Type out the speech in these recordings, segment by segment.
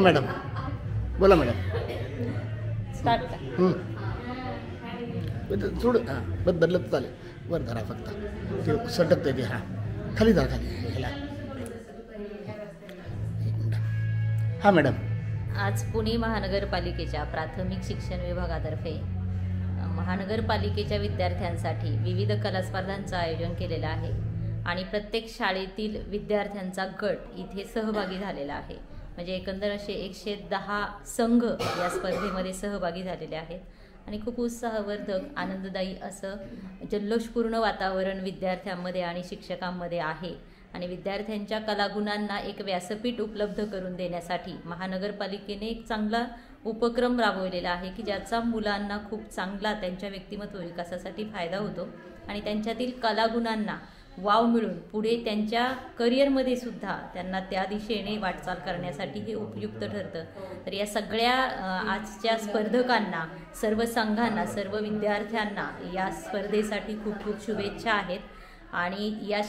Madam, बोला madam. Start कर. थोडं हां बदलत चालेल. वर धरा फक्त, ते सटकते ते. हां खाली धरा, खाली ह्याला. हां मॅडम. आज पुणे महानगरपालिकेच्या प्राथमिक शिक्षण विभागातर्फे महानगरपालिकेच्या विद्यार्थ्यांसाठी विविध कला स्पर्धांचं आयोजन केलेलं आहे आणि प्रत्येक शाळेतील विद्यार्थ्यांचा गट इथे सहभागी झालेला आहे. म्हणजे एकंदर असे 110 संघ या स्पर्धेमध्ये सहभागी झालेले आहेत आणि खूप उत्साहवर्धक, आनंददायी असं जल्लोषपूर्ण वातावरण विद्यार्थ्यांमध्ये आणि शिक्षकांमध्ये आहे. आणि विद्यार्थ्यांच्या कलागुणांना एक व्यासपीठ उपलब्ध करून देण्यासाठी महानगरपालिकेने एक चांगला उपक्रम राबवलेला आहे की ज्याचा मुलांना खूप चांगला त्यांच्या व्यक्तिमत्व विकासासाठी फायदा होतो आणि त्यांच्यातील कलागुणांना वाव मिळून पुढे त्यांच्या करिअरमध्ये सुद्धा त्यांना त्या दिशेने वाटचाल करण्यासाठी हे उपयुक्त ठरतं. तर या सगळ्या आजच्या स्पर्धकांना, सर्व संघांना, सर्व विद्यार्थ्यांना या स्पर्धेसाठी खूप खूप शुभेच्छा आहेत. आणि या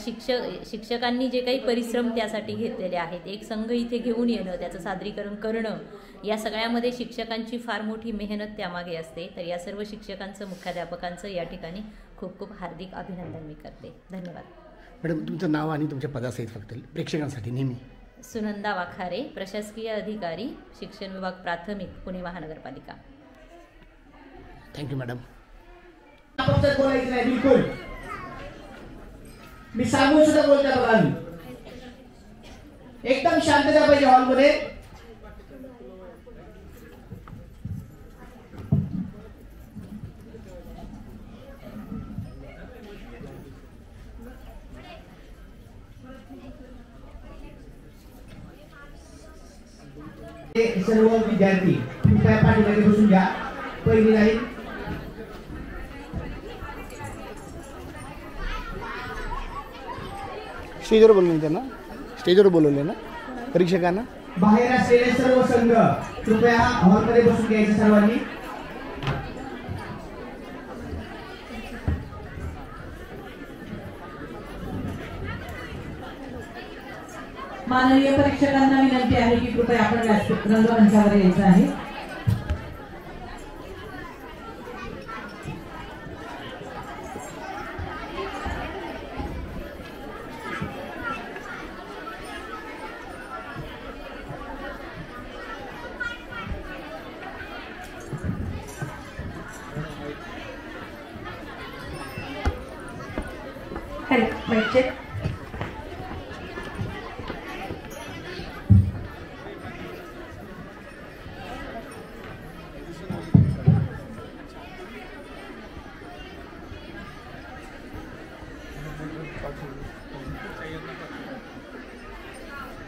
शिक्षकांनी जे काही परिश्रम त्यासाठी घेतलेले आहेत, एक संघ इथे घेऊन येणं, त्याचं सादरीकरण करणं, या सगळ्यामध्ये शिक्षकांची फार मोठी मेहनत त्यामागे असते. तर या सर्व शिक्षकांचं, मुख्याध्यापकांचं या ठिकाणी खूप खूप हार्दिक अभिनंदन मी करते. धन्यवाद. मॅडम तुमचं नाव आणि तुमच्या पदासहित फक्त प्रेक्षकांसाठी नेहमी. सुनंदा वाखारे, प्रशासकीय अधिकारी, शिक्षण विभाग प्राथमिक, पुणे महानगरपालिका. Thank you madam. बिलकुल मी सांगून सुद्धा बोलता बघा, मी एकदम शांतता पाहिजे हॉलमध्ये. सर्व विद्यार्थी कृपया पाठीमागे बसून घ्या. पहिली लाईन. स्टेजवर बोलवलं त्यांना, स्टेजवर बोलवले ना परीक्षकांना. बाहेर असलेले सर्व संघ कृपया हॉलमध्ये बसून घ्यायचे सर्वांनी. माननीय परीक्षकांना विनंती आहे की कृपया आपण रंगमंचावर यायचं आहे.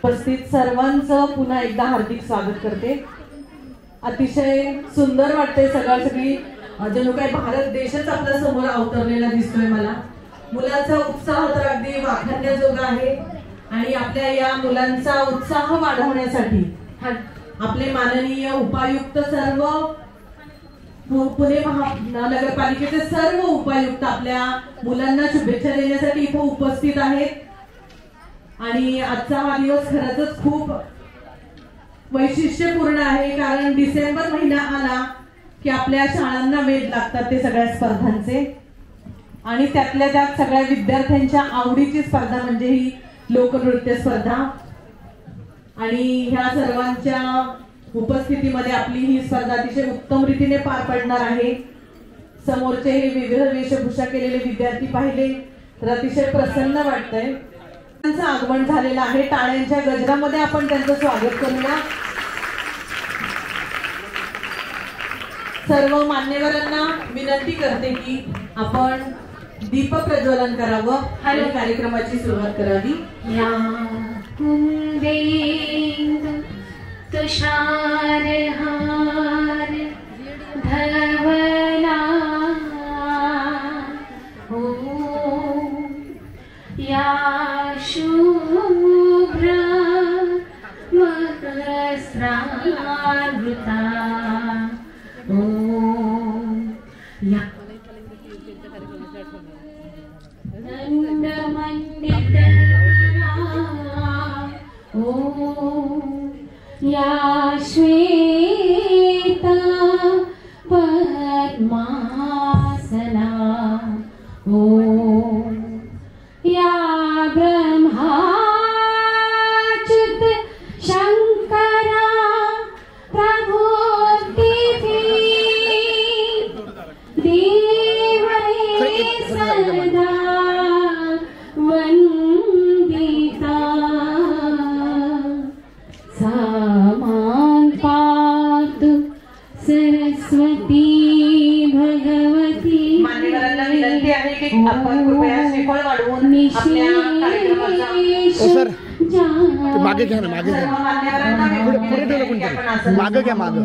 उपस्थित सर्वांचं पुन्हा एकदा हार्दिक स्वागत करते. अतिशय सुंदर वाटते. सगळी जणू काही भारत देशच आपल्या समोर अवतरलेला दिसतोय मला. मुलांचा उत्साह तर अगदी वाखाणण्याजोगा आहे आणि आपल्या या मुलांचा उत्साह वाढवण्यासाठी आपले माननीय उपायुक्त, सर्व पुणे महानगरपालिकेचे सर्व उपायुक्त आपल्या मुलांना शुभेच्छा देण्यासाठी इथे उपस्थित आहेत. आणि आजचा हा दिवस खरंच खूप वैशिष्ट्यपूर्ण आहे, कारण डिसेंबर महिना आला की आपल्या शाळांना वेध लागतात ते सगळ्या स्पर्धांचे. आणि त्यातल्या त्यात सगळ्या विद्यार्थ्यांच्या आवडीची स्पर्धा म्हणजे ही लोकनृत्य स्पर्धा. आणि ह्या सर्वांच्या उपस्थितीमध्ये आपली ही स्पर्धा अतिशय उत्तम रीतीने पार पडणार आहे. समोरचे हे विविध वेशभूषा केलेले विद्यार्थी पाहिले तर अतिशय प्रसन्न वाटतंय. त्यांचं आगमन झालेलं आहे. टाळ्यांच्या गजरामध्ये आपण त्यांचं स्वागत करूया. सर्व मान्यवरांना विनंती करते की आपण दीप प्रज्वलन करावं आणि कार्यक्रमाची सुरुवात करावी. या कुंदेंदु तुषार हार धवला हो या शुभ्र वस्त्रावृता ओ या नंदमंडित ओ या श्वेता पद्मासना ॐ या ब्रह्माच्युत शंकरा प्रभुर्तिभि देवै सदा वंदिता सामां पातु सरस्वती भगवती। मान्यवरांना विनंती आहे की आपण कृपया श्रीफळ वाढवून आपल्या कार्यक्रमाचा सर मागे घ्या ना, मागे घ्या, पुढे ठेवलं कोणतरी, मागे घ्या, मागे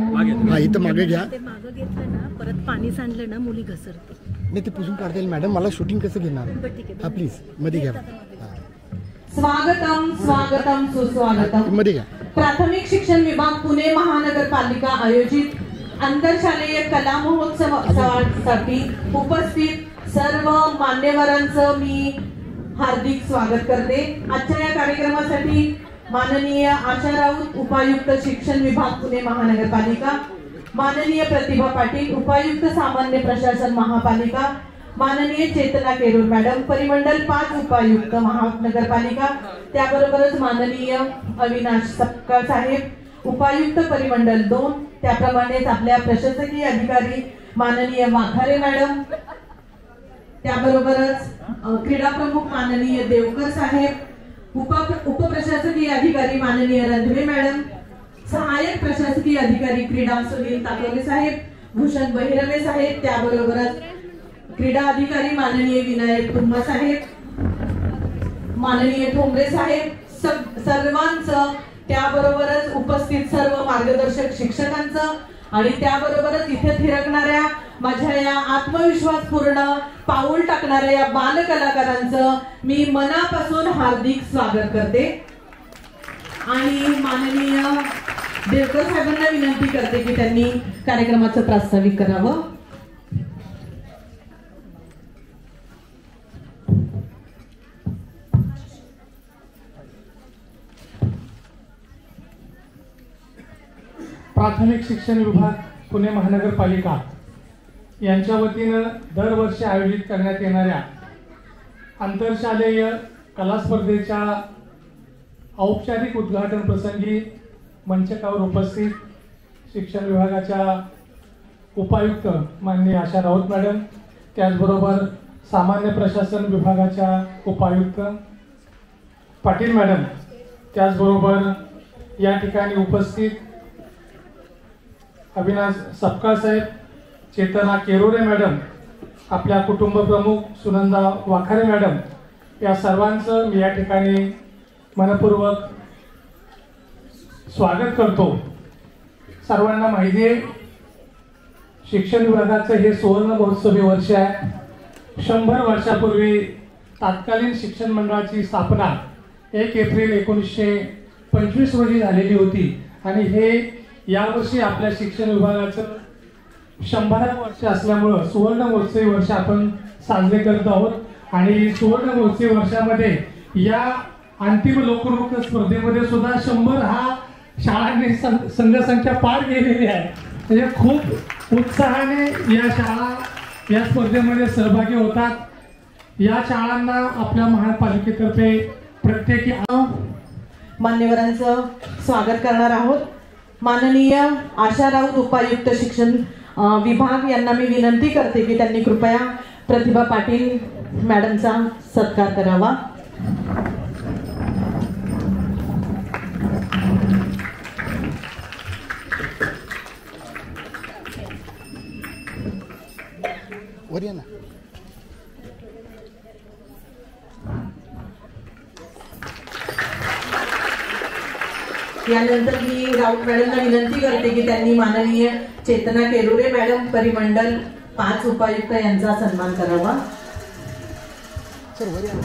हा इथं मागे घ्या. ते मागं घेतलं ना परत पाणी सांडलं ना मुली घसरते. नाही ते पुसून काढता येईल मॅडम, मला शूटिंग कसं घेणार. हा प्लीज मध्ये घ्या. स्वागतम स्वागतम सुस्वागतम. मध्ये घ्या. प्राथमिक शिक्षण विभाग पुणे महानगरपालिका आयोजित आंतरशालेय कला महोत्सवासाठी उपस्थित सर्व मान्यवरांचं मी हार्दिक स्वागत करते. आजच्या या कार्यक्रमासाठी माननीय आशा राऊत उपायुक्त शिक्षण विभाग पुणे महानगरपालिका, माननीय प्रतिभा पाटील उपायुक्त सामान्य प्रशासन महापालिका, माननीय चेतना केरूर मॅडम परिमंडल 5 उपायुक्त महानगरपालिका, त्याबरोबरच माननीय अविनाश सपकाळ साहेब उपायुक्त परिमंडल 2, त्याप्रमाणेच आपल्या प्रशासकीय अधिकारी माननीय वाखारे मॅडम, त्याबरोबरच क्रीडा प्रमुख माननीय देवकर साहेब, उपप्रशासकीय अधिकारी माननीय रंधवे मॅडम, सहाय्यक प्रशासकीय अधिकारी क्रीडा सुनील ताकोले साहेब, भूषण बहिरमे साहेब, त्याबरोबरच क्रीडा अधिकारी माननीय विनायक तुम्मा साहेब, माननीय ठोंबरे साहेब, सर्वांचं, त्याबरोबरच उपस्थित सर्व मार्गदर्शक शिक्षकांचं आणि त्याबरोबरच इथे थिरकणाऱ्या माझ्या या आत्मविश्वासपूर्ण पाऊल टाकणाऱ्या या बालकलाकारांचं मी मनापासून हार्दिक स्वागत करते. आणि माननीय देवकर साहेबांना विनंती करते की त्यांनी कार्यक्रमाचं प्रास्ताविक करावं. प्राथमिक शिक्षण विभाग पुणे महानगरपालिका यांच्या वतीनं दरवर्षी आयोजित करण्यात येणाऱ्या आंतरशालेय कला स्पर्धेच्या औपचारिक उद्घाटन प्रसंगी मंचकावर उपस्थित शिक्षण विभागाच्या उपायुक्त माननीय आशा राऊत मॅडम, त्याचबरोबर सामान्य प्रशासन विभागाच्या उपायुक्त पाटील मॅडम, त्याचबरोबर या ठिकाणी उपस्थित अविनाश सपकाळ साहेब, चेतना केरोरे मॅडम, आपल्या कुटुंब प्रमुख सुनंदा वाखारे मॅडम, या सर्वांचं मी या ठिकाणी मनपूर्वक स्वागत करतो. सर्वांना माहिती आहे शिक्षण विभागाचं हे सुवर्ण महोत्सवी वर्ष आहे. 100 वर्षापूर्वी तत्कालीन शिक्षण मंडळाची स्थापना 1 एप्रिल 1925 रोजी झालेली होती आणि हे यावर्षी आपल्या शिक्षण विभागाचं 100 वर्ष असल्यामुळं सुवर्ण महोत्सवी वर्ष आपण साजरे करत आहोत. आणि सुवर्ण महोत्सवी वर्षामध्ये या अंतिम लोकनृत्य स्पर्धेमध्ये सुद्धा 100 हा शाळांनी संघसंख्या पार केलेली आहे. म्हणजे खूप उत्साहाने या शाळा या स्पर्धेमध्ये सहभागी होतात. या शाळांना आपल्या महापालिकेतर्फे प्रत्येकी मान्यवरांचं स्वागत करणार आहोत. माननीय आशा राऊत उपायुक्त शिक्षण विभाग यांना मी विनंती करते की त्यांनी कृपया प्रतिभा पाटील मॅडमचा सत्कार करावा. वर या ना. यानंतर मी राऊत मॅडमला विनंती करते की त्यांनी माननीय चेतना केरुरे मॅडम परिमंडल 5 उपायुक्त यांचा सन्मान करावा. सर वर या.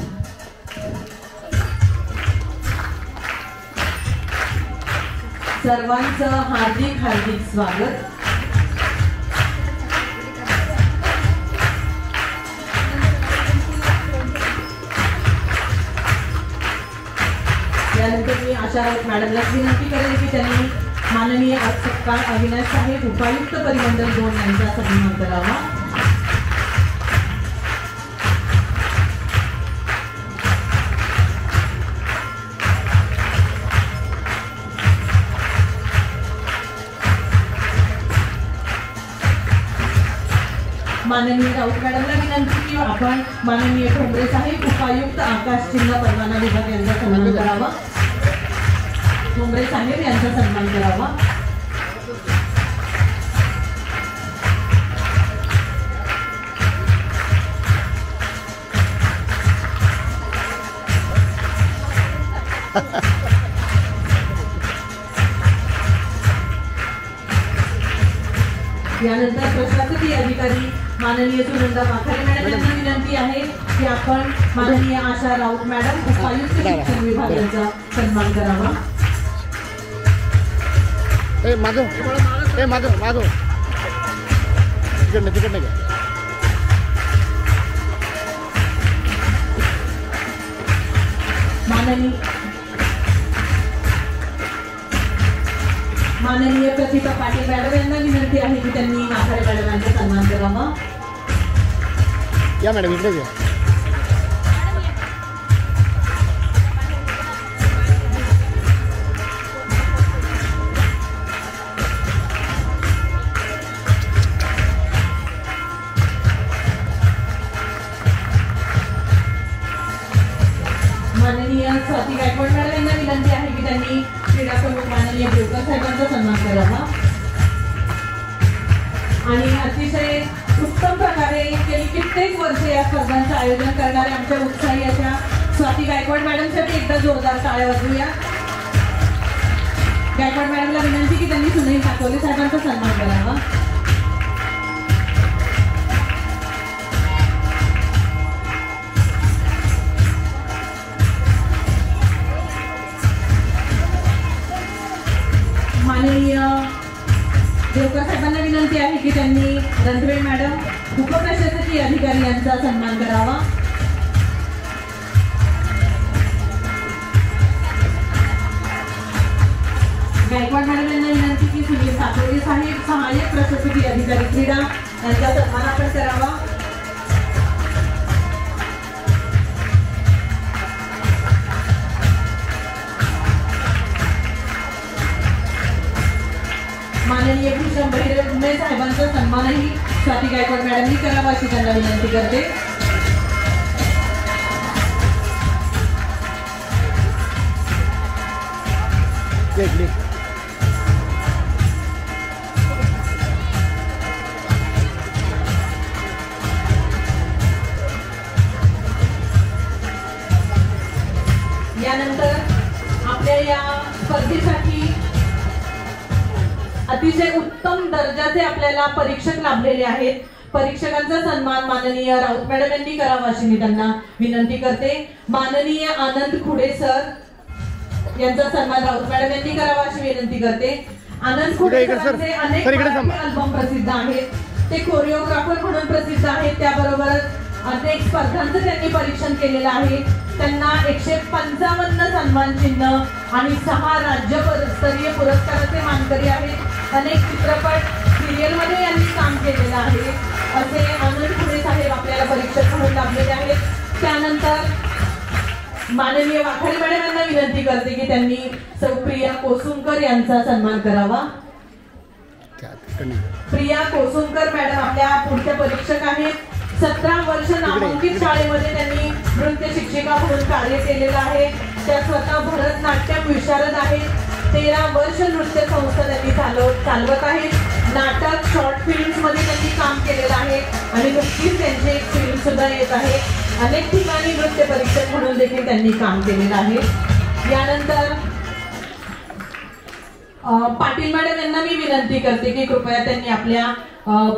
सर्वांचं हार्दिक हार्दिक स्वागत. यानंतर मी आशा राऊत मॅडमला विनंती करेन की त्यांनी माननीय सत्कार अविनाश साहेब उपायुक्त परिमंडळ 2 यांचा सन्मान करावा. माननीय राऊत मॅडमला विनंती की आपण माननीय ठोंबरे साहेब उपायुक्त आकाश चिन्ह परवाना विभाग यांचा सन्मान करावा. ठोंबरे साहेब यांचा सन्मान करावा. यानंतर प्रशासकीय अधिकारी माननीय सुनंदा माखारे मॅडम यांना विनंती आहे की आपण माननीय आशा राऊत मॅडम उपायुक्त शिक्षण विभाग यांचा सन्मान करावा. मागो तिकडनं घ्या. माननीय प्रतिभा पाटील मॅडम यांना विनंती आहे की त्यांनी माखारे मॅडम यांचा सन्मान करावा. या मॅडम इकडे घ्या. माननीय स्वाती गायकवाड मॅडम यांना विनंती आहे की त्यांनी क्रीडा प्रमुख माननीय देवकर साहेबांचा सन्मान करावा. आणि अतिशय उत्तम प्रकारे गेली कित्येक वर्षे या स्पर्धांचं आयोजन करणारे आमच्या उत्साही अशा स्वाती गायकवाड मॅडमसाठी एकदा जोरदार टाळ्या वाजवूया. गायकवाड मॅडमला विनंती की त्यांनी सुनील काकोले साहेबांचा सन्मान करावा. माननीय देवकर साहेबांना विनंती आहे की त्यांनी रणधीर मॅडम उपप्रशासकीय अधिकारी यांचा सन्मान करावा. गायकवाड मॅडम यांना विनंती की सुनील सातोडे साहेब सहाय्यक प्रशासकीय अधिकारी क्रीडा यांचा सन्मान आपण करावा. माननीय भूषण बहिरे साहेबांचा सन्मानही स्वाती गायकवाड मॅडमनी करावा अशी त्यांना विनंती करते. यानंतर आपल्या या स्पर्धेसाठी अतिशय उत्तम दर्जाचे आपल्याला परीक्षक लाभलेले आहेत. परीक्षकांचा सन्मान माननीय राऊत मॅडम यांनी करावा अशी मी त्यांना विनंती करते. माननीय आनंद खुडे सर यांचा सन्मान राऊत मॅडम यांनी करावा अशी विनंती करते. आनंद खुडे सरांचे अनेक अल्बम प्रसिद्ध आहेत. ते कोरिओग्राफर म्हणून प्रसिद्ध आहेत. त्याबरोबरच अनेक स्पर्धांचं त्यांनी परीक्षण केलेलं आहे. त्यांना 155 सन्मान चिन्ह आणि 6 राज्यस्तरीय पुरस्काराचे मानकरी आहेत. अनेक चित्रपट सिरियल मध्ये यांनी काम केलेलं आहे. असे आनंद खुडे साहेब आपल्याला परीक्षक म्हणून लाभलेले आहेत. त्यानंतर माननीय वाखारे मॅडम यांना विनंती करते की त्यांनी सौ प्रिया कोसुमकर यांचा सन्मान करावा. प्रिया कोसुमकर मॅडम आपल्या पुढच्या परीक्षक आहेत. 17 वर्ष नामांकित शाळेमध्ये त्यांनी नृत्य शिक्षिका म्हणून कार्य केलेलं आहे. त्या स्वतः भरतनाट्यम विशारद आहेत. 13 वर्ष नृत्य संस्था त्यांनी चालवत आहेत. नाटक शॉर्ट फिल्म्स मध्ये त्यांनी काम केलेलं आहे आणि नुकतीच त्यांची एक फिल्म सुद्धा येत आहे. अनेक ठिकाणी नृत्य परीक्षक म्हणून देखील त्यांनी काम केलेलं आहे. यानंतर पाटील मॅडम यांना मी विनंती करते की कृपया त्यांनी आपल्या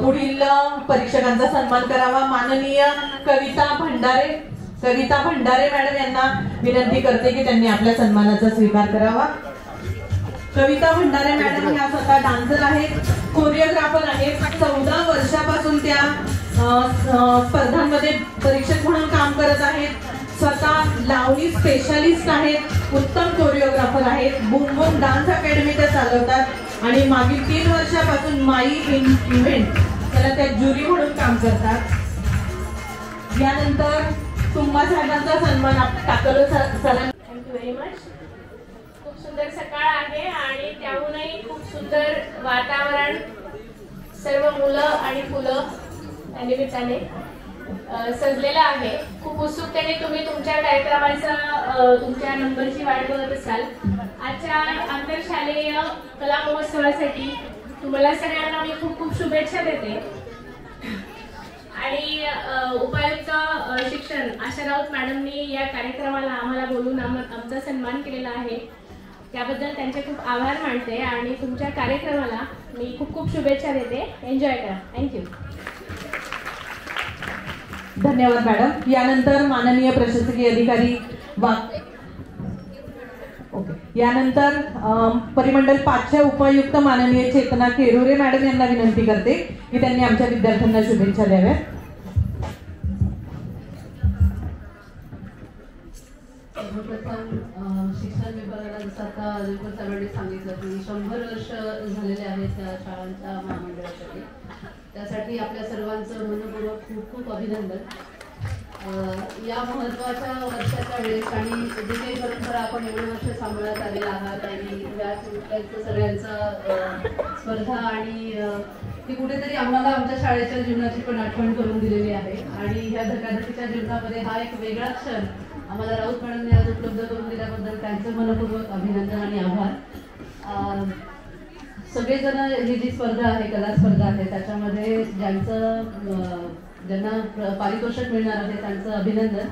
पुढील परीक्षकांचा सन्मान करावा. माननीय कविता भंडारे मॅडम यांना विनंती करते की त्यांनी आपल्या सन्मानाचा स्वीकार करावा. कविता भंडारे मॅडम ह्या स्वतः डान्सर आहेत, कोरिओग्राफर आहेत. 14 वर्षापासून त्या स्पर्धांमध्ये परीक्षक म्हणून काम करत आहेत. स्वतः लावणी स्पेशालिस्ट आहेत, उत्तम कोरिओग्राफर आहेत, बुम बुम डान्स अकॅडमी ते चालवतात आणि मागील 3 वर्षापासून माई इव्हेंट त्याला त्या ज्युरी म्हणून काम करतात. यानंतर तुम्हा साहेबांचा सन्मान टाकलो सरांनी. Thank you very much. खूप सुंदर सकाळ आहे आणि त्याहूनही खूप सुंदर वातावरण, सर्व मुलं आणि फुलं या निमित्ताने सजलेलं आहे. खूप उत्सुकतेने तुम्ही तुमच्या कार्यक्रमाचा तुमच्या नंबरची वाट बघत असाल. आजच्या आंतरशालेय कला महोत्सवासाठी तुम्हाला सगळ्यांना मी खूप खूप शुभेच्छा देते. आणि उपायुक्त शिक्षण आशा राऊत मॅडमनी या कार्यक्रमाला आम्हाला बोलून आमचा सन्मान केलेला आहे, त्याबद्दल त्यांचे खूप आभार मानते आणि तुमच्या कार्यक्रमाला मी खूप खूप शुभेच्छा देते. एन्जॉय करा. थँक्यू. धन्यवाद मॅडम. यानंतर माननीय प्रशासकीय अधिकारी यानंतर परिमंडल 5च्या उपायुक्त माननीय चेतना केरुरे मॅडम यांना विनंती करते की त्यांनी आमच्या विद्यार्थ्यांना शुभेच्छा द्याव्यात. सर्वप्रथम शिक्षण विभागाला जसं आता अजून सरांनी सांगितलं की 100 वर्ष झालेले आहेत त्या शाळांच्या महामंडळासाठी. त्यासाठी आपल्या सर्वांचं मनपूर्वक खूप खूप अभिनंदन. या महत्त्वाच्या वर्षाच्या वेळेस आणि जी काही परंपरा आपण एवढे वर्ष सांभाळत आलेला आहात आणि या सगळ्यांचा स्पर्धा आणि ती कुठेतरी आम्हाला आमच्या शाळेच्या जीवनाची पण आठवण करून दिलेली आहे. आणि ह्या धकाधकीच्या जीवनामध्ये हा एक वेगळा क्षण आम्हाला राऊत मॅडमने आज उपलब्ध करून दिल्याबद्दल त्यांचं मनपूर्वक अभिनंदन आणि आभार. सगळेजण ही जी स्पर्धा आहे, कला स्पर्धा आहे, त्याच्यामध्ये ज्यांना पारितोषिक मिळणार आहे त्यांचं अभिनंदन.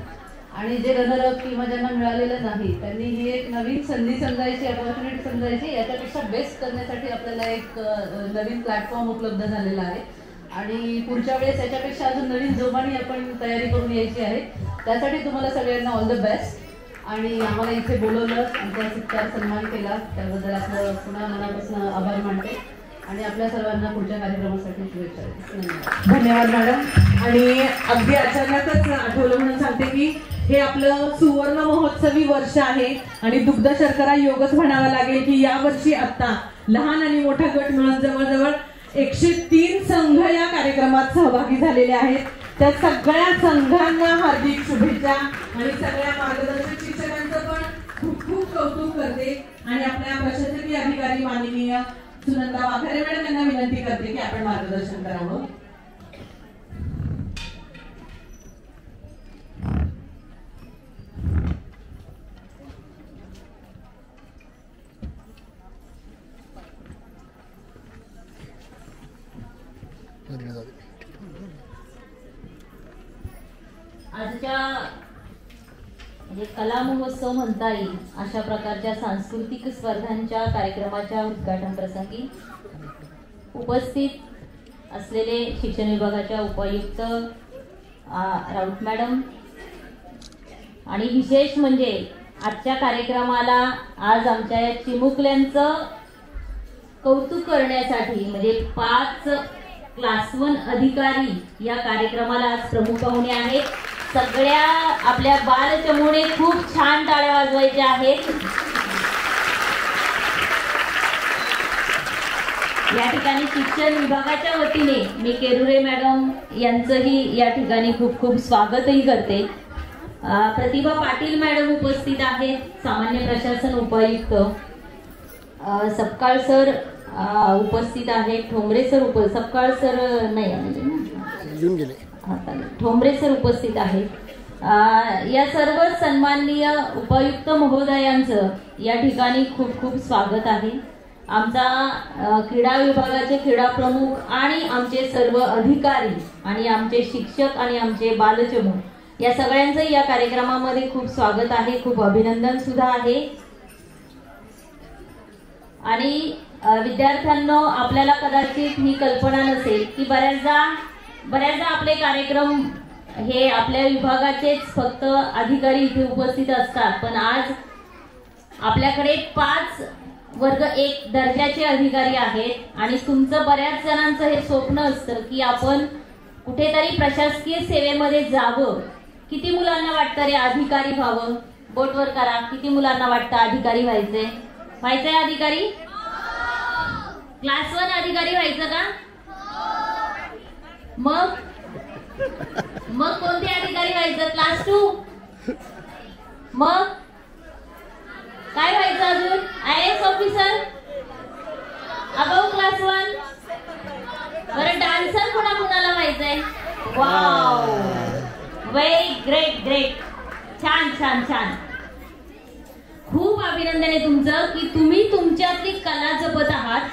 आणि जे रनरअप किंवा ज्यांना मिळालेलं नाही त्यांनी ही एक नवीन संधी समजायची, अपॉर्च्युनिटी समजायची. याच्यापेक्षा बेस्ट करण्यासाठी आपल्याला एक नवीन प्लॅटफॉर्म उपलब्ध झालेला आहे आणि पुढच्या वेळेस याच्यापेक्षा अजून नवीन जोमाने आपण तयारी करून यायची आहे. त्यासाठी तुम्हाला सगळ्यांना ऑल द बेस्ट. आणि आम्हाला इथे बोलवलं, आमचा सत्कार सन्मान केला, त्याबद्दल आपलं पुन्हा मनापासून आभार मानते आणि आपल्या सर्वांना पुढच्या कार्यक्रमासाठी शुभेच्छा देते. धन्यवाद मॅडम. आणि अगदी अचानकच आठवलं म्हणून सांगते की हे आपलं सुवर्ण महोत्सवी वर्ष आहे आणि दुग्ध शर्करा योगच म्हणावा लागेल की यावर्षी आता लहान आणि मोठा गट मिळून जवळजवळ 103 संघ या कार्यक्रमात सहभागी झालेले आहेत. त्या सगळ्या संघांना हार्दिक शुभेच्छा आणि सगळ्या मार्गदर्शक शिक्षकांचं पण खूप खूप कौतुक करते. आणि आपल्या प्रशासकीय अधिकारी माननीय सुनंदा वाघारे मॅडम यांना विनंती करते की आपण मार्गदर्शन करावं. आजच्या म्हणजे कला महोत्सव म्हणता येईल अशा प्रकारच्या सांस्कृतिक स्पर्धांच्या कार्यक्रमाच्या उद्घाटन प्रसंगी उपस्थित असलेले शिक्षण विभागाच्या उपायुक्त राऊत मॅडम आणि विशेष म्हणजे आजच्या कार्यक्रमाला आज आमच्या या चिमुकल्यांचं कौतुक करण्यासाठी म्हणजे 5 क्लास 1 अधिकारी या कार्यक्रमाला आज प्रमुख पाहुणे आहेत. सगळ्या आपल्या बालचमूने खूप छान टाळ्या वाजवायच्या आहेत. या ठिकाणी शिक्षण विभागाच्या वतीने मी केरुरे मॅडम यांचंही या ठिकाणी खूप खूप स्वागतही करते. प्रतिभा पाटील मॅडम उपस्थित आहेत, सामान्य प्रशासन उपायुक्त. सपकाळ सर उपस्थित आहेत, ठोंबरे सर सपकाळ सर नाही येऊन गेले, ठोंबरे सर उपस्थित आहेत. या सर्व सन्माननीय उपायुक्त महोदयांचं या ठिकाणी खूप खूप स्वागत आहे. आमचा क्रीडा विभागाचे क्रीडा प्रमुख आणि आमचे सर्व अधिकारी आणि आमचे शिक्षक आणि आमचे बालचमू या सगळ्यांचं या कार्यक्रमामध्ये खूप स्वागत आहे, खूप अभिनंदन सुद्धा आहे. आणि विद्यार्थ्यांनो, आपल्याला कदाचित ही कल्पना नसेल की बऱ्याचदा आपले कार्यक्रम हे आपल्या विभागाचेच फक्त अधिकारी इथे उपस्थित असतात, पण आज आपल्याकडे 5 वर्ग 1 दर्जाचे अधिकारी आहेत. आणि तुमचं बऱ्याच जणांचं हे स्वप्न असतं की आपण कुठेतरी प्रशासकीय सेवेमध्ये जावं किती मुलांना वाटतं रे अधिकारी व्हावं? बोटवर करा. किती मुलांना वाटतं अधिकारी व्हायचंय अधिकारी? क्लास 1 अधिकारी व्हायचं का? मग कोणते अधिकारी व्हायचं? क्लास 2? मग काय व्हायचं अजून? IAS officer? Above class 1? बरं डान्सर कोणाला व्हायचंय? Wow, very great. छान. खूप अभिनंदन आहे तुमचं की तुम्ही तुमच्यातली कला जपत आहात.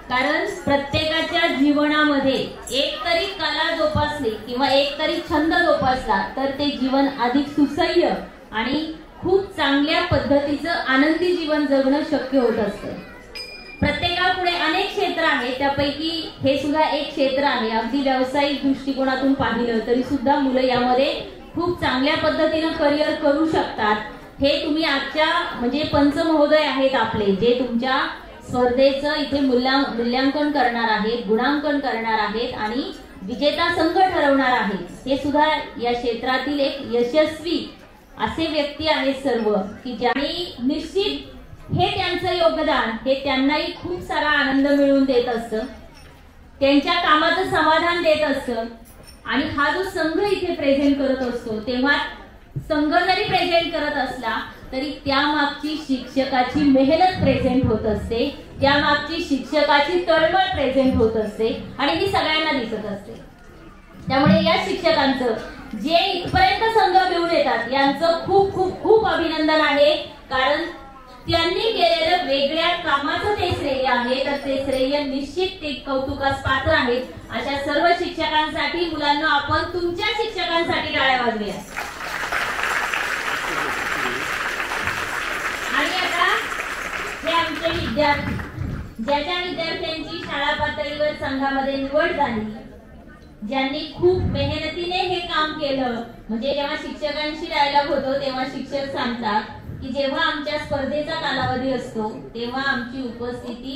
कारण प्रत्येकाच्या जीवनामध्ये एक तरी कला जोपासली किंवा एक तरी छंद जोपासला तर ते जीवन अधिक सुसह्य आणि खूप चांगल्या पद्धतीचं आनंदी जीवन जगणं शक्य होत असतं. प्रत्येकापुढे अनेक क्षेत्र आहेत, त्यापैकी हे सुद्धा एक क्षेत्र आहे. अगदी व्यावसायिक दृष्टिकोनातून पाहिलं तरी सुद्धा मुलं यामध्ये खूप चांगल्या पद्धतीनं करिअर करू शकतात. हे तुम्ही आजच्या म्हणजे पंच महोदय आहेत आपले, जे तुमच्या स्पर्धेचं इथे मूल्यांकन करणार आहेत, गुणांकन करणार आहेत आणि विजेता संघ ठरवणार आहेत. हे सुद्धा या क्षेत्रातील एक यशस्वी असे व्यक्ती आहेत सर्व की ज्यांनी निश्चित हे त्यांचं योगदान हे त्यांनाही खूप सारा आनंद मिळवून देत असतं, त्यांच्या कामाचं समाधान देत असतं. आणि हा जो संघ इथे प्रेझेंट करत असतो तेव्हा संघ जरी प्रेझेंट करत असला तरी त्यामागची शिक्षकाची मेहनत प्रेझेंट होत असते, त्यामागची शिक्षकाची तळमळ प्रेझेंट होत असते आणि ही सगळ्यांना दिसत असते. त्यामुळे या शिक्षकांचं जे इथपर्यंत संघ घेऊन येतात यांचं खूप खूप खूप अभिनंदन आहे. कारण त्यांनी केलेलं वेगळ्या कामाचं ते श्रेय आहे, तर ते श्रेय निश्चित ते कौतुकास पात्र आहेत. अशा सर्व शिक्षकांसाठी मुलांना आपण तुमच्या शिक्षकांसाठी टाळ्या वाजवूया. आणि आता हे आमचे विद्यार्थी, ज्याच्या विद्यार्थ्यांची शाळा पातळीवर संघामध्ये निवड झाली, ज्यांनी खूप मेहनतीने हे काम केलं. म्हणजे जेव्हा शिक्षकांशी डायलॉग होतो तेव्हा शिक्षक सांगतात की जेव्हा आमच्या स्पर्धेचा कालावधी असतो तेव्हा आमची उपस्थिती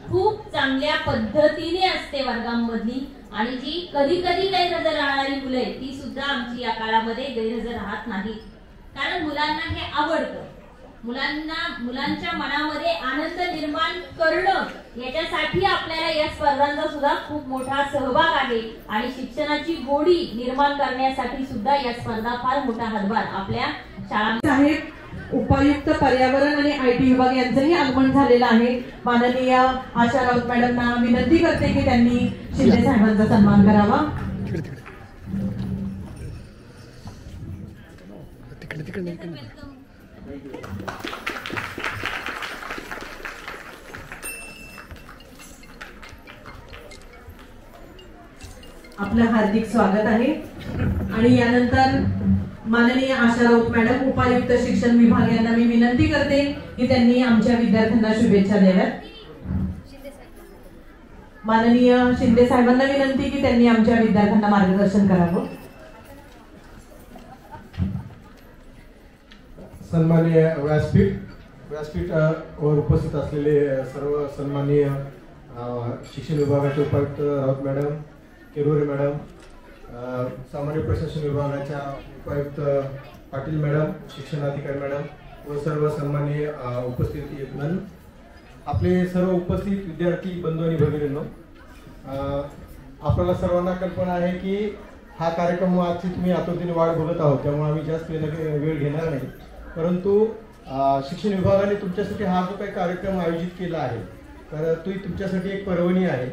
खूप चांगल्या पद्धतीने असते वर्गांमधली आणि जी कधी कधी गैरहजर राहणारी मुलं आहेत ती सुद्धा आमची या काळामध्ये गैरहजर राहत नाहीत. कारण मुलांना हे आवडतं. मुलांच्या मनामध्ये आनंद निर्माण करणं याच्यासाठी आपल्याला या स्पर्धांचा सुद्धा खूप मोठा सहभाग आहे आणि शिक्षणाची गोडी निर्माण करण्यासाठी सुद्धा या स्पर्धा फार मोठा हातभार आपल्या शाळा. उपायुक्त पर्यावरण आणि IT विभाग यांचंही आगमन झालेलं आहे. माननीय आशा राऊत मॅडमना विनंती करते की त्यांनी शिंदे साहेबांचा सन्मान करावा. आपलं हार्दिक स्वागत आहे. आणि यानंतर माननीय आशा राऊत मॅडम उपायुक्त शिक्षण विभाग यांना मी विनंती करते की त्यांनी आमच्या विद्यार्थ्यांना शुभेच्छा द्याव्यात. माननीय शिंदे साहेबांना विनंती की त्यांनी आमच्या विद्यार्थ्यांना मार्गदर्शन करावं. सन्माननीय व्यासपीठावर उपस्थित असलेले सर्व सन्माननीय शिक्षण विभागाचे उपायुक्त राऊत मॅडम, केरोरे मॅडम, सामान्य प्रशासन विभागाच्या उपायुक्त पाटील मॅडम, शिक्षण अधिकारी मॅडम व सर्व सन्माननीय उपस्थित आपले सर्व उपस्थित विद्यार्थी बंधू आणि भगिनींनो, आपल्याला सर्वांना कल्पना आहे की हा कार्यक्रम आजची तुम्ही आतुरतेने वाट बघत आहोत, त्यामुळे आम्ही जास्त वेळ घेणार नाही. परंतु शिक्षण विभागाने तुमच्यासाठी हा जो काही कार्यक्रम आयोजित केला आहे तर तो तुमच्यासाठी एक पर्वणी आहे.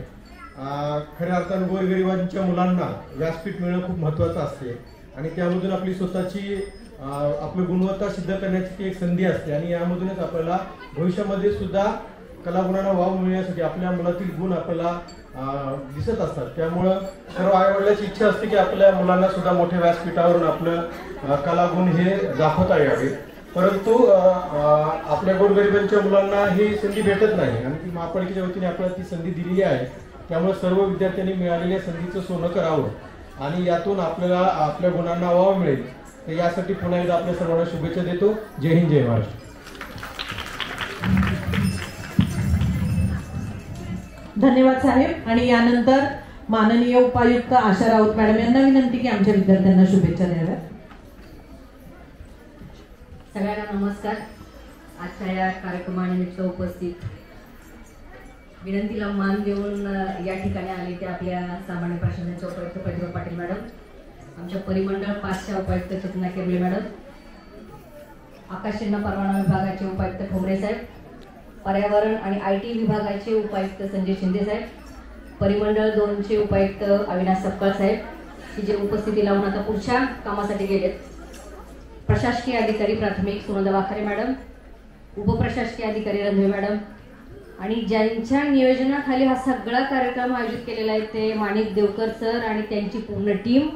खऱ्या अर्थानं गोरगरिबांच्या मुलांना व्यासपीठ मिळणं खूप महत्त्वाचं असते आणि त्यामधून आपली स्वतःची आपली गुणवत्ता सिद्ध करण्याची ती एक संधी असते आणि यामधूनच आपल्याला भविष्यामध्ये सुद्धा कलागुणांना वाव मिळण्यासाठी आपल्या मुलातील गुण आपल्याला दिसत असतात. त्यामुळं सर्व आईवडिलांची इच्छा असते की आपल्या मुलांना सुद्धा मोठ्या व्यासपीठावरून आपलं कलागुण हे दाखवता यावे. परंतु आपल्या गोरगरिबांच्या मुलांना ही संधी भेटत नाही आणि ती महापालिकेच्या वतीने आपल्याला ती संधी दिलेली आहे. त्यामुळे सर्व विद्यार्थ्यांनी मिळालेल्या संधीचं सोनं करावं आणि यातून आपल्याला आपल्या गुणांना वाव मिळेल. तर यासाठी पुन्हा एकदा आपल्या सर्वांना शुभेच्छा देतो. जय हिंद, जय महाराष्ट्र. धन्यवाद साहेब. आणि यानंतर माननीय उपायुक्त आशा राऊत मॅडम यांना विनंती की आमच्या विद्यार्थ्यांना शुभेच्छा द्याव्यात. सगळ्यांना नमस्कार. आजच्या या कार्यक्रमानिमित्त उपस्थित विनंतीला मान देऊन या ठिकाणी आले ते आपल्या सामान्य प्रशासनाचे उपायुक्त प्रतिभा पाटील मॅडम, आमच्या परिमंडळ 5च्या उपायुक्त चेतना केरले मॅडम, आकाशचिन्ह परवाना विभागाचे उपायुक्त ठोंबरे साहेब, पर्यावरण आणि IT विभागाचे उपायुक्त संजय शिंदे साहेब, परिमंडळ 2चे उपायुक्त अविनाश सपकाळ साहेब की जे उपस्थिती लावून आता पुढच्या कामासाठी गेलेत, प्रशासकीय अधिकारी प्राथमिक सुनंदा वाखारे मॅडम, उपप्रशासकीय अधिकारी रणवे मॅडम आणि ज्यांच्या नियोजनाखाली हा सगळा कार्यक्रम आयोजित केलेला आहे ते माणिक देवकर सर आणि त्यांची पूर्ण टीम,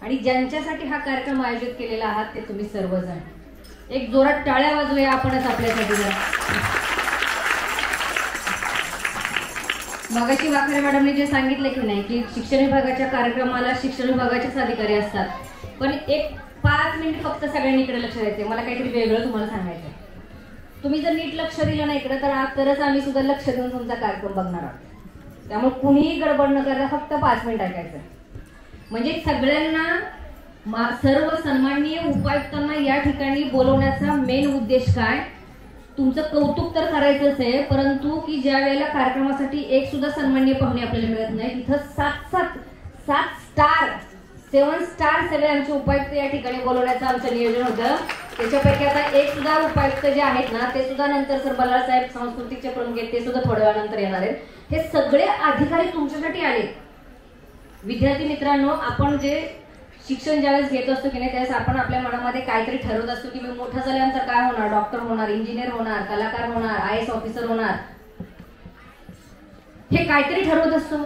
आणि ज्यांच्यासाठी हा कार्यक्रम आयोजित केलेला आहात ते तुम्ही सर्वजण. एक जोरात टाळ्या वाजवूया आपणच आपल्यासाठी. मगाशी वाखारे मॅडमने जे सांगितले की नाही की शिक्षण विभागाच्या कार्यक्रमाला शिक्षण विभागाचेच अधिकारी असतात, पण एक 5 मिनिट फक्त सगळ्यांनी इकडे लक्ष द्यायचे. मला काहीतरी वेगळं तुम्हाला सांगायचं. तुम्ही जर नीट लक्ष दिलं नाही इकडे तरच आम्ही सुद्धा लक्ष देऊन तुमचा कार्यक्रम बघणार आहोत. त्यामुळे कुणीही गडबड न करता फक्त 5 मिनिट ऐकायचं. म्हणजे सगळ्यांना सर्व सन्माननीय उपायुक्तांना या ठिकाणी बोलवण्याचा मेन उद्देश काय, तुमचं कौतुक तर करायचंच आहे, परंतु की ज्या वेळेला कार्यक्रमासाठी एक सुद्धा सन्माननीय पाहुणे आपल्याला मिळत नाही तिथं 7 स्टार सगळे आमचे उपायुक्त या ठिकाणी बोलवण्याचं आमचं नियोजन होतं. त्याच्यापैकी आता एक सुद्धा उपायुक्त जे आहेत ना ते सुद्धा नंतर सर बल्लाळसाहेब सांस्कृतिकचे प्रमुख आहेत ते सुद्धा थोड्या वेळानंतर येणार आहेत. हे सगळे अधिकारी तुमच्यासाठी आले. विद्यार्थी मित्रांनो, आपण जे शिक्षण ज्यावेळेस घेत असतो की नाही त्यावेळेस आपण आपल्या मनामध्ये काहीतरी ठरवत असतो की मी मोठं झाल्यानंतर काय होणार, डॉक्टर होणार, इंजिनियर होणार, कलाकार होणार, IAS ऑफिसर होणार, हे काहीतरी ठरवत असतो.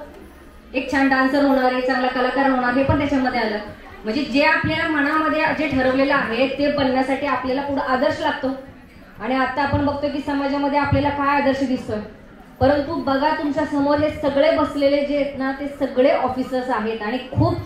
एक छान डान्सर होणार, एक चांगला कलाकार होणार, हे पण त्याच्यामध्ये आलं. म्हणजे जे आपल्या मनामध्ये जे ठरवलेलं आहे ते बनण्यासाठी आपल्याला पुढे आदर्श लागतो. आणि आता आपण बघतो की समाजामध्ये आपल्याला काय आदर्श दिसतोय, परंतु बघा तुमच्या समोर हे सगळे बसलेले जे आहेत ना ते सगळे ऑफिसर्स आहेत आणि खूप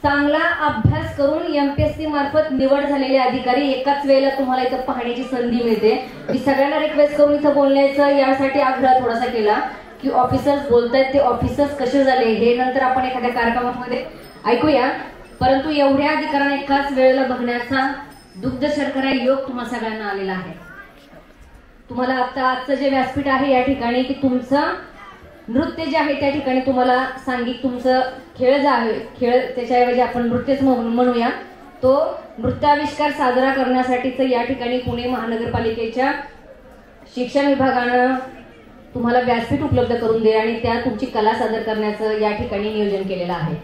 चांगला अभ्यास करून MPSC मार्फत निवड झालेले अधिकारी एकाच वेळेला तुम्हाला इथं पाहण्याची संधी मिळते. मी सगळ्यांना रिक्वेस्ट करून इथं बोलण्याचं यासाठी आग्रह थोडासा केला की ऑफिसर्स बोलतायत ते ऑफिसर्स कसे झाले हे नंतर आपण एखाद्या कार्यक्रमामध्ये ऐकूया, परंतु एवढ्या अधिकाऱ्यांना एकाच वेळेला बघण्याचा दुग्ध शर्करा योग तुम्हाला सगळ्यांना आलेला आहे. तुम्हाला आजचं जे व्यासपीठ आहे या ठिकाणी की तुमचं नृत्य जे आहे त्या ठिकाणी तुम्हाला सांगिक तुमचं खेळ जे आहे, खेळ त्याच्याऐवजी आपण नृत्यच म्हणूया, तो नृत्याविष्कार साजरा करण्यासाठीच या ठिकाणी पुणे महानगरपालिकेच्या शिक्षण विभागानं तुम्हाला व्यासपीठ उपलब्ध करून दे आणि त्या तुमची कला सादर करण्याचं या ठिकाणी नियोजन केलेलं आहे.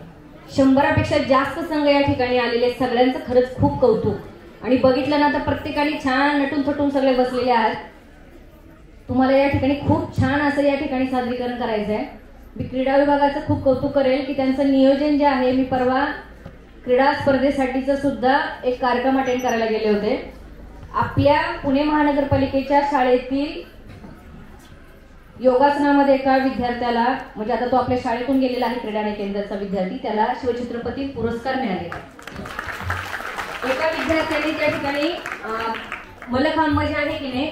100पेक्षा जास्त संघ या ठिकाणी आलेले, सगळ्यांचं खरंच खूप कौतुक. आणि बघितलं ना तर प्रत्येकाने छान नटून थटून सगळे बसलेले आहेत. तुम्हाला या ठिकाणी खूप छान असं या ठिकाणी सादरीकरण करायचं आहे. मी क्रीडा विभागाचं खूप कौतुक करेल की त्यांचं नियोजन जे आहे, मी परवा क्रीडा स्पर्धेसाठीचं सुद्धा एक कार्यक्रम अटेंड करायला गेले होते. आपल्या पुणे महानगरपालिकेच्या शाळेतील योगासनामध्ये एका विद्यार्थ्याला, म्हणजे आता तो आपल्या शाळेतून गेलेला आहे क्रीडा केंद्राचा विद्यार्थी, त्याला शिवछत्रपती पुरस्कार मिळालेला. एका विद्यार्थ्याने त्या ठिकाणी मलखांब जे आहे की नाही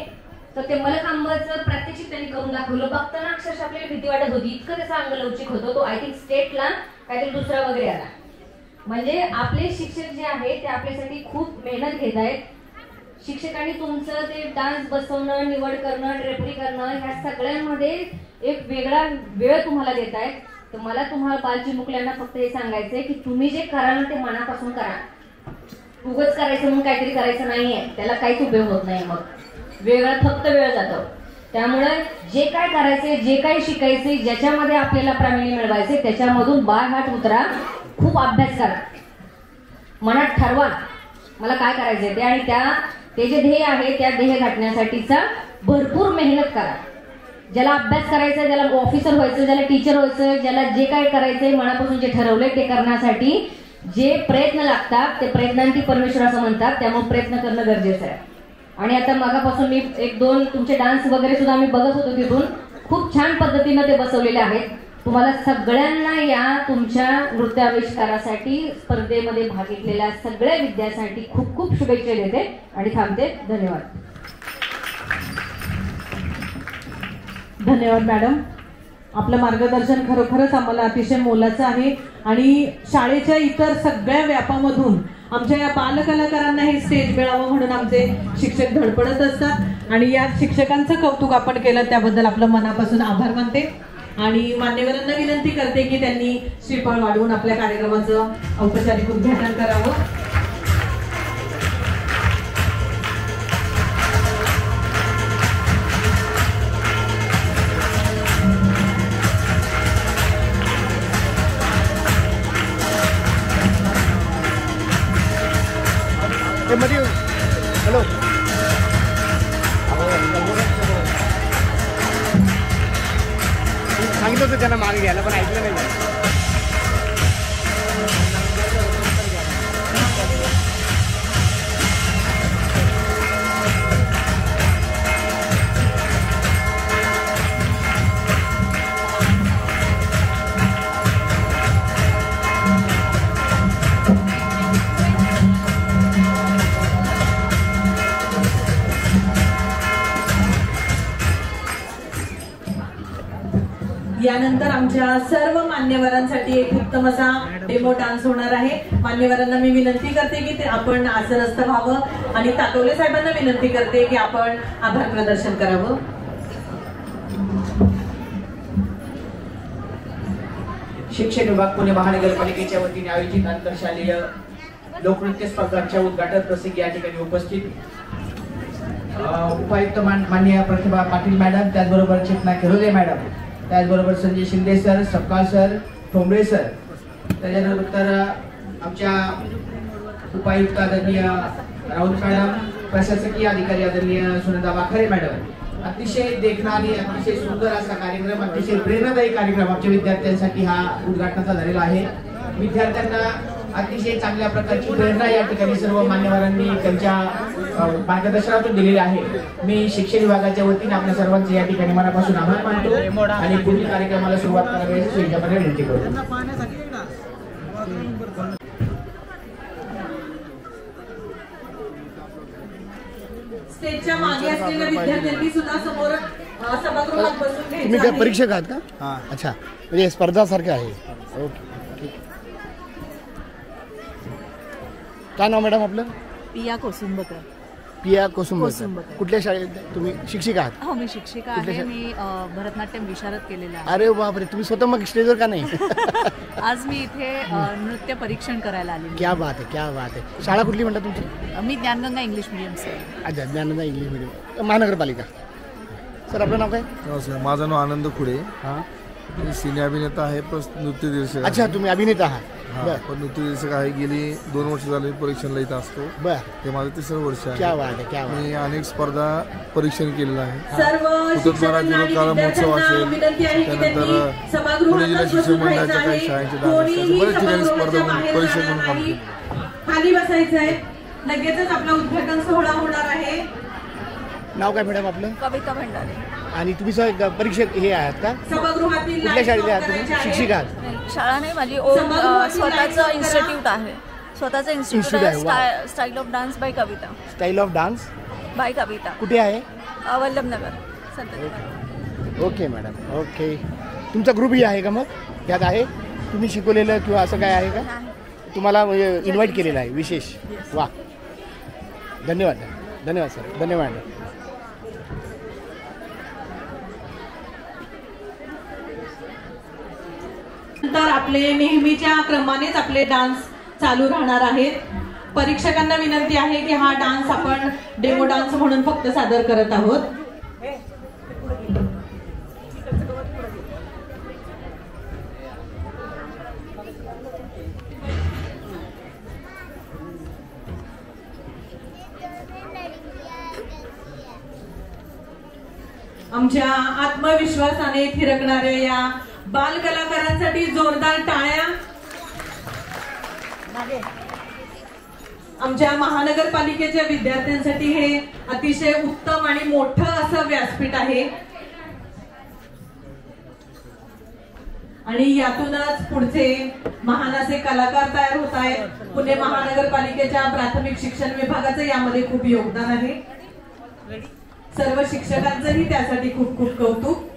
तर ते मलखांबाचं प्रात्यक्षिक त्यांनी करून दाखवलं. बघताना अक्षरशः आपल्याला भीती वाटत होती, इतकं त्याचा अंग लवचिक होतं. तो आय थिंक स्टेटला काहीतरी दुसरा वगैरे आला. म्हणजे आपले शिक्षक जे आहे ते आपल्यासाठी खूप मेहनत घेत आहेत. शिक्षकांनी तुमचं ते डान्स बसवणं, निवड करणं, ड्रेपरी करणं ह्या सगळ्यांमध्ये एक वेगळा वेळ तुम्हाला देत आहेत. तर मला तुम्हाला बालचिमुकल्यांना फक्त हे सांगायचंय की तुम्ही जे कराल ते मनापासून करा. उगाच करायचं म्हणून काहीतरी करायचं नाहीये, त्याला काहीच उपयोग होत नाही. मग फक्त वेळ जातो. त्यामुळे जे काय करायचंय, जे काय शिकायचंय, ज्याच्यामध्ये आपल्याला प्रावीण्य मिळवायचे त्याच्यामधून बाहेर उतरा, खूप अभ्यास करा, मनात ठरवा मला काय करायचंय ते, आणि ते जे ध्येय आहे त्या ध्येय गाठण्यासाठीचा भरपूर मेहनत करा. ज्याला अभ्यास करायचा, ज्याला ऑफिसर व्हायचं, ज्याला टीचर व्हायचं, ज्याला जे काय करायचंय मनापासून जे ठरवलंय ते करण्यासाठी जे प्रयत्न लागतात ते प्रयत्नांती परमेश्वर असं म्हणतात. त्यामुळे प्रयत्न करणं गरजेचं आहे. आणि आता मागापासून मी 1-2 तुमचे डान्स वगैरे सुद्धा आम्ही बघत होतो, तिथून खूप छान पद्धतीनं ते बसवलेले आहेत. तुम्हाला सगळ्यांना या तुमच्या नृत्याविष्कारासाठी स्पर्धेमध्ये भाग घेतलेल्या सगळ्या विद्यार्थ्यांसाठी खूप खूप शुभेच्छा देते आणि थांबते. धन्यवाद. धन्यवाद मॅडम. आपलं मार्गदर्शन खरोखरच आम्हाला अतिशय मोलाचं आहे आणि शाळेच्या इतर सगळ्या व्यापामधून आमच्या या बालकलाकारांना हे स्टेज मिळावं म्हणून आमचे शिक्षक धडपडत असतात आणि या शिक्षकांचं कौतुक आपण केलं त्याबद्दल आपलं मनापासून आभार मानते आणि मान्यवरांना विनंती करते की त्यांनी श्रीफळ वाढवून आपल्या कार्यक्रमाचं औपचारिक उद्घाटन करावं. हॅलो सांगितलं होतं त्यांना मागे घ्यायला पण ऐकलं नाही. यानंतर आमच्या सर्व मान्यवरांसाठी एक उत्तम असा डेमो डान्स होणार आहे. मान्यवरांना मी विनंती करते की ते आपण आसनस्थ व्हावं आणि ताकवले साहेबांना विनंती करते की आपण आभार प्रदर्शन करावं. शिक्षण विभाग पुणे महानगरपालिकेच्या वतीने आयोजित आंतरशालेय लोकनृत्य स्पर्धांच्या उद्घाटन प्रसंगी या ठिकाणी उपस्थित उपायुक्त माननीय प्रतिभा पाटील मॅडम, त्याचबरोबर चेतना खेरोले मॅडम, त्याचबरोबर Sanjay Shinde sir, Sapkal sir, Thombare sir, त्याच्यानंतर आमच्या उपायुक्त आदरणीय राऊत मॅडम, प्रशासकीय अधिकारी आदरणीय सुनंदा वाखारे मॅडम. अतिशय देखणा आणि अतिशय सुंदर असा कार्यक्रम, अतिशय प्रेरणादायी कार्यक्रम आमच्या विद्यार्थ्यांसाठी हा उद्घाटनाचा झालेला आहे. विद्यार्थ्यांना अतिशय चांगल्या प्रकारची प्रेरणा या ठिकाणी सर्व मान्यवरांनी त्यांच्या मार्गदर्शनातून दिलेली आहे. मी शिक्षण विभागाच्या वतीने आपल्या सर्वांचे या ठिकाणी मनापासून आभार मानतो आणि पुढील कार्यक्रमाला सुरुवात करावी अशी सुविधापणे विनंती करतो. स्टेजच्या मागे असलेल्या विद्यार्थ्यांनी सुद्धा समोर सभागृहात बसून घ्यायचं. तुम्ही काय परीक्षक आहात का? अच्छा, म्हणजे स्पर्धा सारखं आहे. ओके, काय नाव मॅडम आपलं? पिया कोसुंबकर. पिया कोसुंबकर. कुठल्या शाळेत तुम्ही शिक्षिका आहात? हो, मी शिक्षिका आहे. मी भरतनाट्यम विशारद केलेलं आहे. अरे बापरे, तुम्ही स्वतः मग स्टेजवर का नाही? आज मी इथे नृत्य परीक्षण करायला आले. क्या बात आहे, क्या बात आहे. शाळा कुठली म्हणता तुमची? मी ज्ञानगंगा इंग्लिश मीडियम सर. अच्छा, ज्ञानगंगा इंग्लिश मीडियम, महानगरपालिका. सर आपलं नाव काय? नमस्कार, माझं नाव आनंद खुडे. हां, मी सिने अभिनेता आहे प्लस नृत्य दिग्दर्शक. अच्छा, तुम्ही अभिनेता आहात? पण नृत्य दिग्दर्शक आहे. गेली 2 वर्ष झाली परीक्षणला इथं असतो. बरं, हे माझं 3रं वर्ष आहे. क्या बात आहे, क्या बात. मी अनेक स्पर्धा परीक्षण केलेलं आहे. सर्व महोत्सव असेल, त्यानंतर पुणे जिल्हा शिक्षण मंडळाच्या काही शाळांचे बरेच ठिकाणी स्पर्धा परीक्षण म्हणून काम केलं. खाली बसायचं आहे. लगेचच आपला उद्घाटन सोहळा होणार आहे. नाव काय मॅडम आपलं? कविता भंडारे. आणि तुम्ही परीक्षक हे आहात का? सभागृहातील कुठल्या शाळेत आहात तुम्ही? शिक्षिका आहात? शाळा नाही, माझी स्वतःचं इन्स्टिट्यूट आहे. स्वतःचं इन्स्टिट्यूट आहे, style of dance by Kavita. Style of dance by Kavita. कुठे आहे? वल्लभनगर. Okay madam, okay. तुमचा ग्रुपही आहे का मग? त्यात आहे तुम्ही शिकवलेलं किंवा असं काय आहे का? तुम्हाला इन्व्हाइट केलेलं आहे विशेष? वा, धन्यवाद, धन्यवाद सर, धन्यवाद. नंतर आपले नेहमीच्या क्रमानेच आपले डान्स चालू राहणार आहेत. परीक्षकांना विनंती आहे की हा डान्स आपण डेमो डान्स म्हणून फक्त सादर करत आहोत. आमच्या आत्मविश्वासाने थिरकणाऱ्या या बाल कलाकारांसाठी जोरदार टाळ्या. आमच्या महानगरपालिकेच्या विद्यार्थ्यांसाठी हे अतिशय उत्तम आणि मोठं असं व्यासपीठ आहे आणि यातूनच पुढचे महान असे कलाकार तयार होत आहेत. पुणे महानगरपालिकेच्या प्राथमिक शिक्षण विभागाचं यामध्ये खूप योगदान आहे. सर्व शिक्षकांचंही त्यासाठी खूप खूप कौतुक.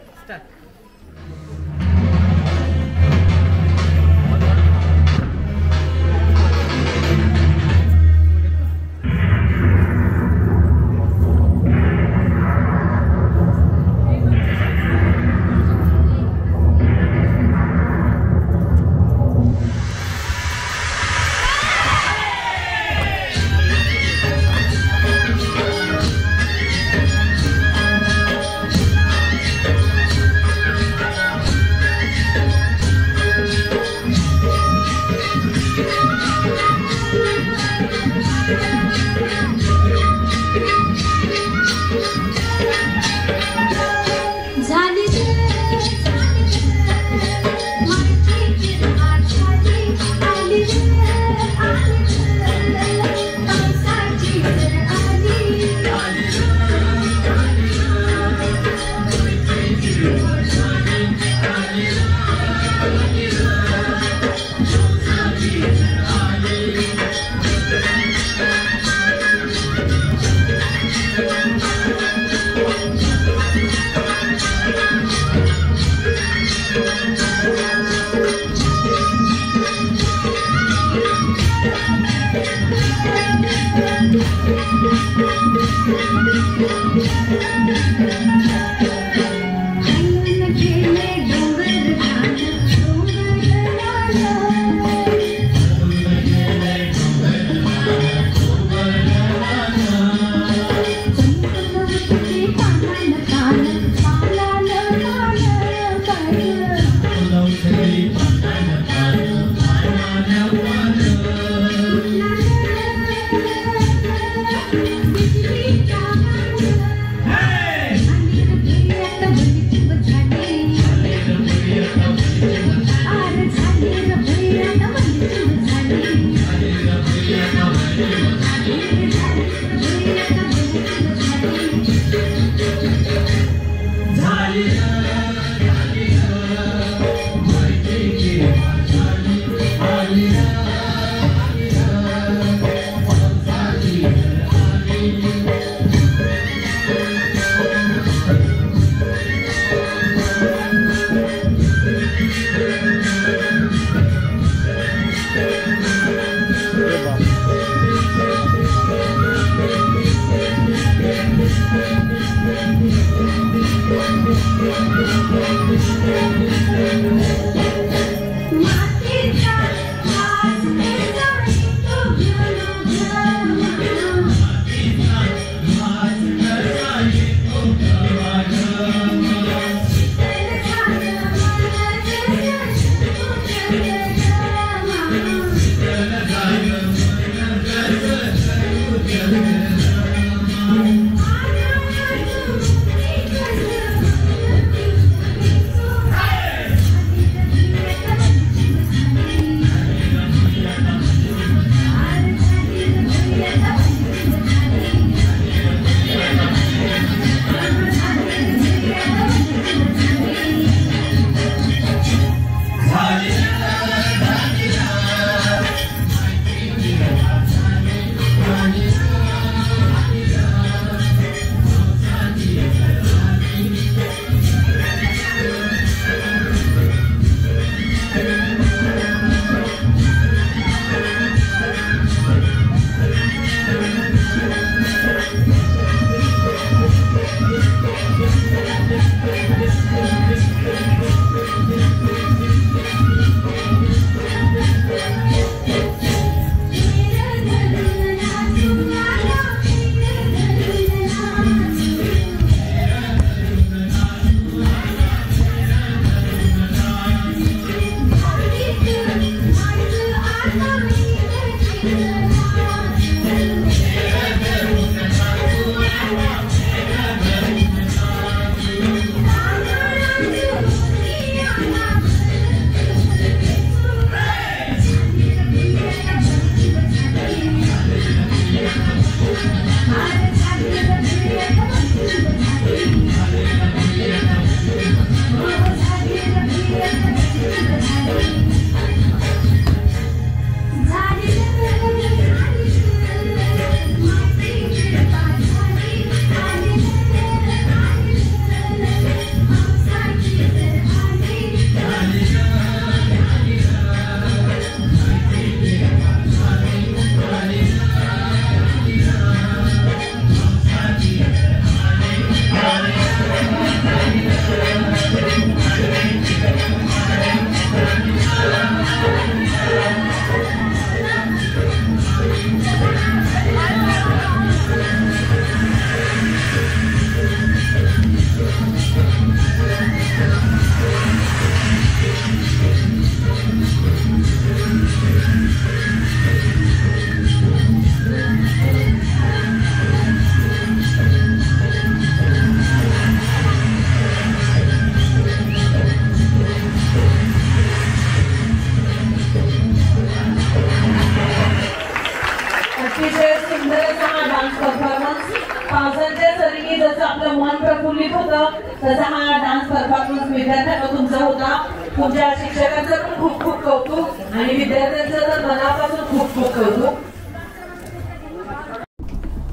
जसं आपलं मन प्रफुल्लित होतं तसा हा डान्स परफॉर्मन्स विद्यार्थ्यांना तुमचा होता. तुमच्या शिक्षकांचं पण खूप खूप कौतुक आणि विद्यार्थ्यांचं तर मनापासून खूप खूप कौतुक.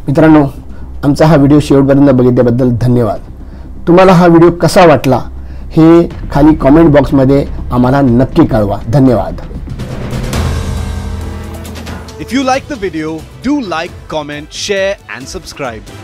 मित्रांनो, आमचा हा व्हिडिओ शेवटपर्यंत बघितल्याबद्दल धन्यवाद. तुम्हाला हा व्हिडिओ कसा वाटला हे खाली कॉमेंट बॉक्समध्ये आम्हाला नक्की कळवा. धन्यवाद. If you like the video, do like, comment, share and subscribe.